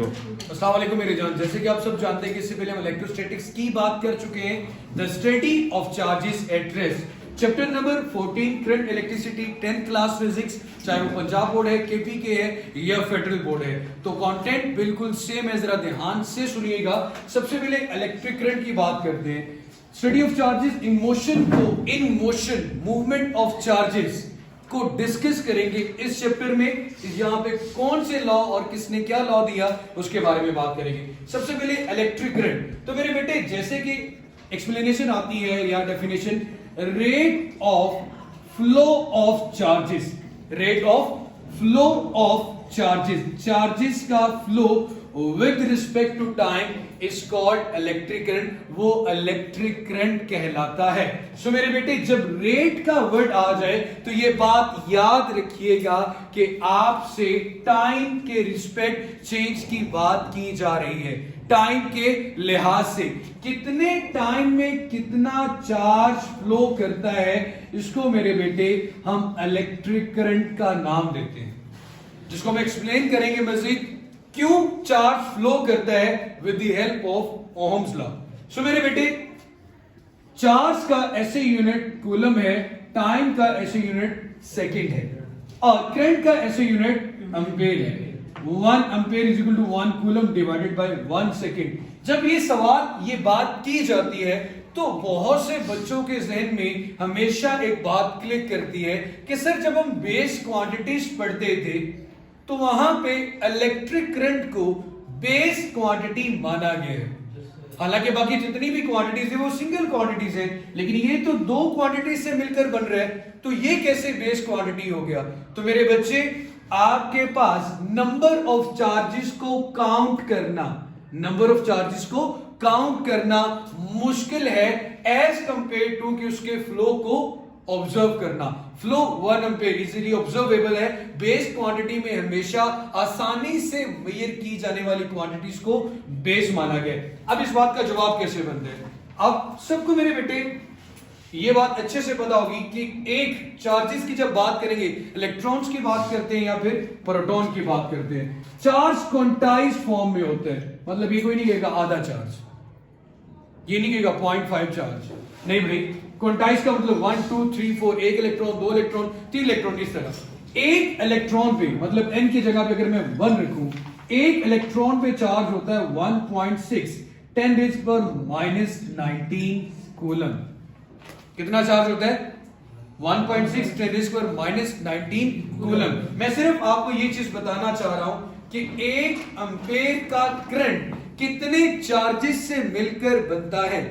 अस्सलाम वालेकुम मेरे जान, जैसे कि आप सब जानते हैं कि इससे पहले हम इलेक्ट्रोस्टैटिक्स की बात कर चुके हैं। The study of charges at rest, chapter number 14 current electricity, 10th class physics, चाहे वो पंजाब बोर्ड है, केपी के है या फेडरल बोर्ड है, तो कंटेंट बिल्कुल सेम है। जरा ध्यान से सुनिएगा। सबसे पहले इलेक्ट्रिक करंट की बात करते हैं। Study of charges in motion को, in motion movement of charges को डिस्कस करेंगे इस चैप्टर में। यहाँ पे कौन से लॉ और किसने क्या लॉ दिया उसके बारे में बात करेंगे। सबसे पहले इलेक्ट्रिक करंट। तो मेरे बेटे जैसे कि एक्सप्लेनेशन आती है या definition, rate of flow of charges, rate of flow of charges, charges का flow with respect to time is called electric current, वो इलेक्ट्रिक करंट कहलाता है। सो मेरे बेटे जब रेट का वर्ड आ जाए तो ये बात याद रखिएगा कि आपसे टाइम के रिस्पेक्ट चेंज की बात की जा रही है। टाइम के लिहाज से कितने टाइम में कितना चार्ज फ्लो करता है, इसको मेरे बेटे हम इलेक्ट्रिक करंट का नाम देते हैं, जिसको हम एक्सप्लेन करेंगे मजीद क्यों चार्ज फ्लो करता है with the help of Ohm's law. So मेरे बेटे चार्ज का ऐसे यूनिट कूलम है, टाइम का ऐसे यूनिट सेकंड है, और करंट का ऐसे यूनिट एम्पेयर है। 1 ampere is equal to 1 coulomb divided by 1 second. जब ये सवाल, ये बात की जाती है तो बहुत से बच्चों के जहन में हमेशा एक बात क्लिक करती है कि सर जब हम बेस क्वांटिटीज पढ़ते थे तो वहां पे इलेक्ट्रिक करंट को बेस क्वांटिटी माना गया है। हालांकि बाकी जितनी भी क्वांटिटीज है वो सिंगल क्वांटिटीज है, लेकिन ये तो दो क्वांटिटीज से मिलकर बन रहा है, तो ये कैसे बेस क्वांटिटी हो गया। तो मेरे बच्चे आपके पास नंबर ऑफ चार्जेस को काउंट करना, नंबर ऑफ चार्जेस को काउंट करना मुश्किल है एज कंपेयर टू कि उसके फ्लो को ऑब्जर्व करना। फ्लो 1 एम्पेयर इजीली ऑब्जर्वेबल है। बेस क्वांटिटी में हमेशा आसानी से मेजर की जाने वाली क्वांटिटीज को बेस माना गया। अब इस बात का जवाब कैसे बनता है, अब सबको मेरे बेटे ये बात अच्छे से पता होगी कि एक चार्जेस की जब बात करेंगे, इलेक्ट्रॉन्स की बात करते हैं या फिर प्रोटॉन की बात करते हैं, चार्ज क्वांटाइज फॉर्म में होता है। मतलब ये कोई नहीं कहेगा आधा चार्ज, ये नहीं कहेगा 0.5 चार्ज, नहीं भाई। क्वांटाइज का मतलब 1 2 3 4, एक इलेक्ट्रॉन, 2 इलेक्ट्रॉन, 3 इलेक्ट्रॉन, इस तरह। एक इलेक्ट्रॉन पे मतलब n की जगह पे अगर मैं 1 रखूं, एक इलेक्ट्रॉन पे चार्ज होता है 1.6 10⁻⁻19 कूलम। कितना चार्ज होता है? 1.6 10⁻⁻19 कूलम। मैं सिर्फ आपको ये चीज बताना चाह रहा हूं कि 1 एम्पेयर का करंट कितने चार्जेस से मिलकर बनता है।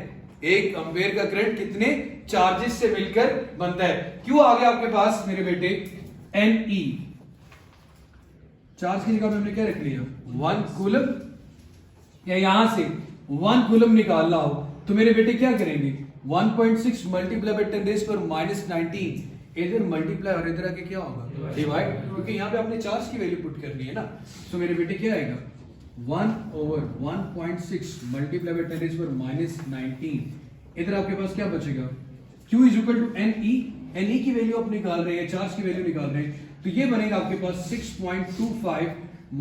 1 एम्पेयर का करंट कितने चार्जेस से मिलकर बनता है। क्यों आ गया आपके पास मेरे बेटे Ne, चार्ज की जगह पे हमने क्या रख लिया 1 कूलम, या यहां से 1 कूलम निकालना हो तो मेरे बेटे क्या करेंगे 1.6 मल्टीप्लाई बाय 10⁻⁻19, इधर मल्टीप्लाई और इधर आके क्या होगा डिवाइड, क्योंकि यहां पे आपने चार्ज की वैल्यू पुट करनी है ना। तो मेरे बेटे क्या आएगा 1/1.6 मल्टीप्लाई बाय 10⁻⁻19, इधर आपके पास क्या बचेगा Q is equal to Ne, Ne की वैल्यू आप निकाल रहे हैं, चार्ज की वैल्यू निकाल रहे हैं, तो ये बनेगा आपके पास 6.25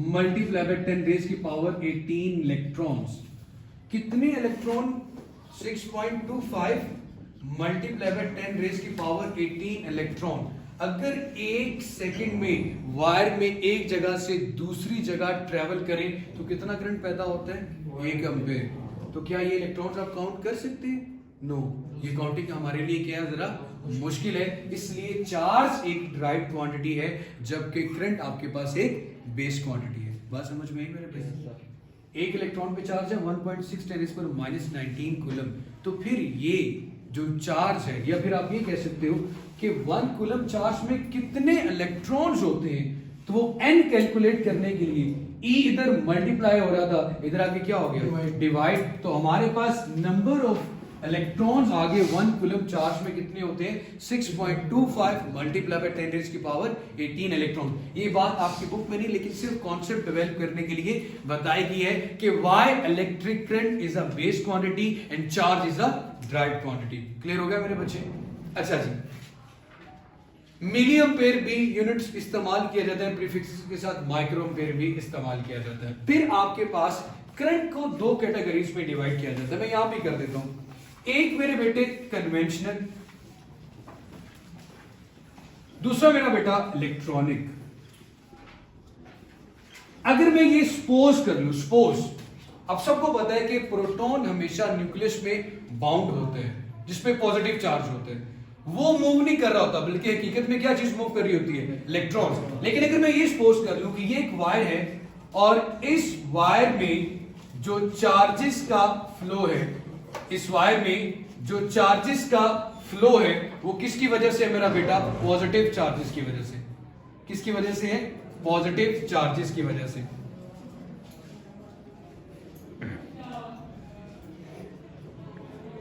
मल्टीप्लाई बाय 10⁻18 इलेक्ट्रॉन्स। कितने इलेक्ट्रॉन 6.25 मल्टीप्लाई बाय 10⁻18 इलेक्ट्रॉन। अगर 1 सेकंड में वायर में एक जगह से दूसरी जगह ट्रेवल करें तो कितना करंट पैदा होता है 1 एम्पेयर। तो क्या ये इलेक्ट्रॉन्स आप काउंट कर सकते हैं? नो, ये काउंटिंग हमारे लिए क्या है, जरा मुश्किल है। इसलिए चार्ज एक ड्राइव क्वांटिटी है जबकि करंट आपके पास एक बेस क्वांटिटी है। बात समझ में आई मेरे भाई? एक इलेक्ट्रॉन पे चार्ज है 1.6 10⁻⁻19 कूलम। तो फिर ये जो चार्ज है, या फिर आप ये कह सकते हो कि 1 कूलम चार्ज में कितने इलेक्ट्रॉन्स होते हैं, तो वो n कैलकुलेट करने के लिए E इधर मल्टीप्लाई हो रहा था, इधर आके क्या हो गया डिवाइड। तो हमारे पास नंबर ऑफ इलेक्ट्रॉन्स आगे 1 कूलम चार्ज में कितने होते हैं 6.25 मल्टीप्लाई बाय 10⁻18 इलेक्ट्रॉन। ये बात आपकी बुक में नहीं, लेकिन सिर्फ कॉन्सेप्ट डेवलप करने के लिए बताई गई है कि why electric current is a base quantity and charge is a drive quantity. Clear हो गया मेरे बच्चे? अच्छा जी, मिली एम्पेयर भी यूनिट्स इस्तेमाल किया जाता है, प्रीफिक्स के साथ माइक्रो एम्पेयर भी इस्तेमाल किया जाता है। फिर आपके पास करंट को दो कैटेगरीज में डिवाइड किया जाता है, मैं यहां भी कर देता हूं। एक मेरे बेटे कन्वेंशनल, दूसरा मेरा बेटा इलेक्ट्रॉनिक। अगर मैं ये सपोज कर लूं, सपोज अब सबको पता है कि प्रोटॉन हमेशा न्यूक्लियस में बाउंड होते हैं जिसपे पॉजिटिव चार्ज होते हैं, वो मूव नहीं कर रहा होता, बल्कि हकीकत में क्या चीज मूव कर रही होती है, इलेक्ट्रॉन्स। लेकिन अगर मैं ये सपोज कर लूं कि ये एक वायर है और इस वायर में जो चार्जेस का फ्लो है, इस वायर में जो चार्जेस का फ्लो है वो किसकी वजह से है मेरा बेटा, पॉजिटिव चार्जेस की वजह से। किसकी वजह से है, पॉजिटिव चार्जेस की वजह से।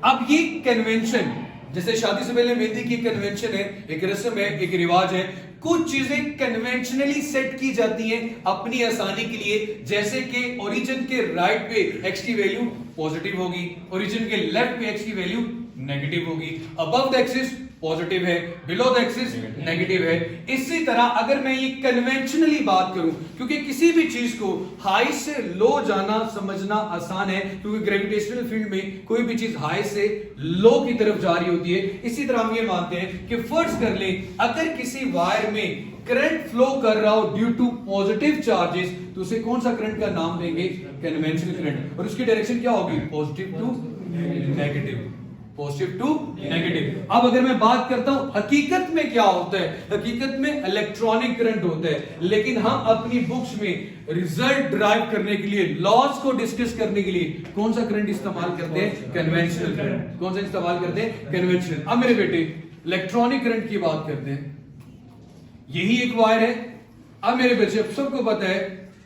अब ये कन्वेंशन, जैसे शादी से पहले मेहंदी की कन्वेंशन है, एक रस्म है, एक रिवाज है, कुछ चीजें कन्वेंशनली सेट की जाती हैं अपनी आसानी के लिए। जैसे कि ओरिजिन के राइट पे एक्स की वैल्यू पॉजिटिव होगी, ओरिजिन के लेफ्ट पे एक्स की वैल्यू नेगेटिव होगी, अबव द एक्सिस पॉजिटिव है, बिलो द एक्सिस नेगेटिव है। इसी तरह अगर मैं ये कन्वेंशनली बात करूं, क्योंकि किसी भी चीज को हाई से लो जाना समझना आसान है, क्योंकि ग्रेविटेशनल फील्ड में कोई भी चीज हाई से लो की तरफ जा रही होती है। इसी तरह हम ये मानते हैं कि फर्ज कर ले अगर किसी वायर में करंट फ्लो कर रहा हो ड्यू टू पॉजिटिव चार्जेस, तो उसे कौन सा करंट का नाम देंगे, कन्वेंशनल करंट। और उसकी डायरेक्शन क्या होगी, positive to negative, positive to negative. अब अगर मैं बात करता हूं हकीकत में क्या होता है, हकीकत में इलेक्ट्रॉनिक करंट होता है, लेकिन हम अपनी बुक्स में रिजल्ट ड्राइव करने के लिए, लॉज को डिस्कस करने के लिए कौन सा करंट इस्तेमाल करते हैं, कन्वेंशनल करंट। कौन सा इस्तेमाल करते हैं, कन्वेंशनल। अब मेरे बेटे इलेक्ट्रॉनिक करंट की बात करते हैं, यही एक वायर है। अब मेरे बच्चे सबको पता है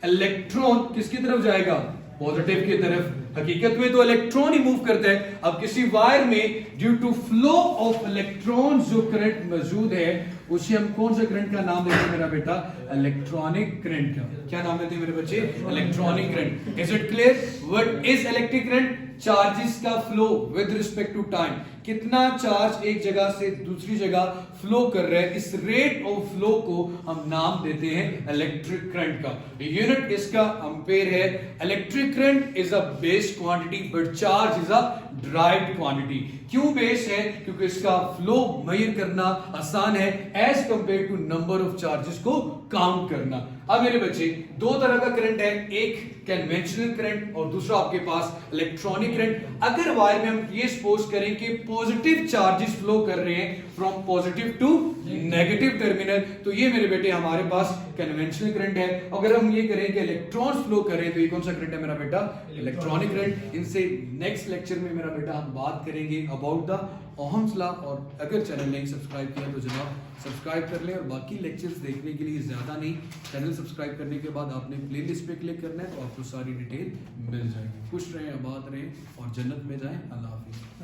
इलेक्ट्रॉन किसकी तरफ जाएगा, पॉजिटिव की तरफ। हकीकत में तो इलेक्ट्रॉन ही मूव करता है। अब किसी वायर में due to flow of electron जो करंट मौजूद है, उसे हम कौन सा करंट का नाम देते हैं मेरा बेटा, इलेक्ट्रॉनिक करंट का। क्या नाम देते हैं मेरे बच्चे, electronic current. Is it clear, what is electric current, charges का flow with respect to time, कितना चार्ज एक जगह से दूसरी जगह फ्लो कर रहा है, इस रेट ऑफ फ्लो को हम नाम देते हैं इलेक्ट्रिक करंट का। यूनिट इसका एम्पेयर है। Electric current is a base quantity but charge is a derived quantity. क्यों बेस है, क्योंकि इसका फ्लो मेजर करना आसान है as compare to number of charges को काउंट करना। अब मेरे बच्चे दो तरह का करंट है, एक कन्वेंशनल करंट और दूसरा आपके पास इलेक्ट्रॉनिक करंट। अगर वायर में हम ये सपोज करें कि पॉजिटिव चार्जेस फ्लो कर रहे हैं from positive to negative terminal, तो ये मेरे बेटे हमारे पास कन्वेंशनल करंट है। अगर हम ये करें कि इलेक्ट्रॉन्स फ्लो कर रहे हैं, तो ये कौन सा करंट है मेरा बेटा, इलेक्ट्रॉनिक करंट। इनसे नेक्स्ट लेक्चर में मेरा बेटा हम बात करेंगे अबाउट द ओहम्स लॉ। और अगर चैनल नहीं सब्सक्राइब किया तो जनाब सब्सक्राइब कर लें। और बाकी लेक्चर्स देखने के लिए ज्यादा नहीं, चैनल सब्सक्राइब करने के बाद आपने प्लेलिस्ट पे क्लिक करना है तो आपको सारी डिटेल मिल जाएगी। खुश रहें, आबाद रहें और जन्नत में जाएं। अल्लाह हाफिज़।